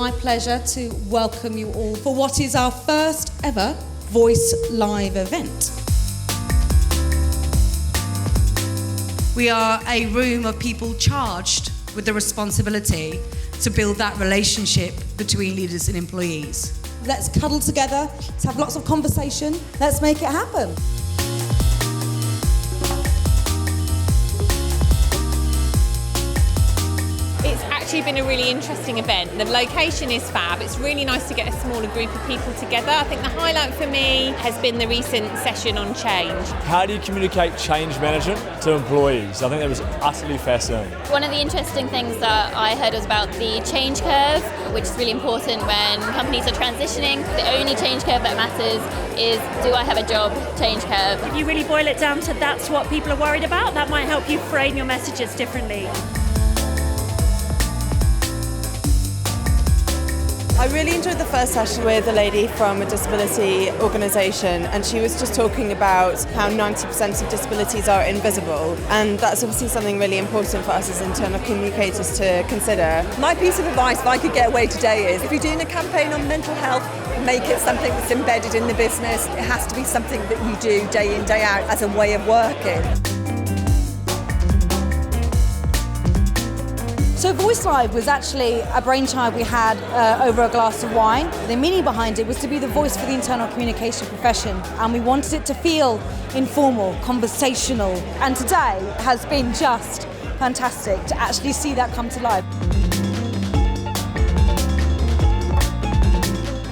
my pleasure to welcome you all for what is our first ever Voice Live event. We are a room of people charged with the responsibility to build that relationship between leaders and employees. Let's cuddle together, let's have lots of conversation, let's make it happen. It's actually been a really interesting event. The location is fab. It's really nice to get a smaller group of people together. I think the highlight for me has been the recent session on change. How do you communicate change management to employees? I think that was utterly fascinating. One of the interesting things that I heard was about the change curve, which is really important when companies are transitioning. The only change curve that matters is, do I have a job change curve? If you really boil it down to that's what people are worried about, that might help you frame your messages differently. I really enjoyed the first session with a lady from a disability organisation, and she was just talking about how 90% of disabilities are invisible, and that's obviously something really important for us as internal communicators to consider. My piece of advice, if I could get away today, is if you're doing a campaign on mental health, make it something that's embedded in the business. It has to be something that you do day in, day out as a way of working. So Voice Live was actually a brainchild we had over a glass of wine. The meaning behind it was to be the voice for the internal communication profession, and we wanted it to feel informal, conversational, and today has been just fantastic to actually see that come to life.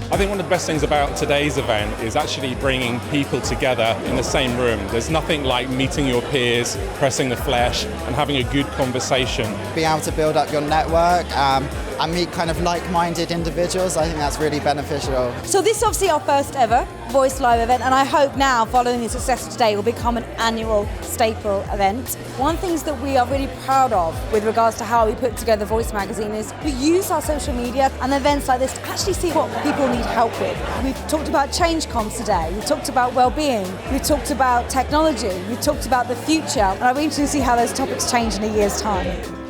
I think one of the best things about today's event is actually bringing people together in the same room. There's nothing like meeting your peers, pressing the flesh, and having a good conversation. Being able to build up your network and meet kind of like-minded individuals, I think that's really beneficial. So this is obviously our first ever Voice Live event, and I hope now, following the success of today, it will become an annual staple event. One thing that we are really proud of with regards to how we put together Voice Magazine is we use our social media and events like this to actually see what people need help with. We've talked about change comms today, we've talked about well-being, we've talked about technology, we've talked about the future, and I'm interested to see how those topics change in a year's time.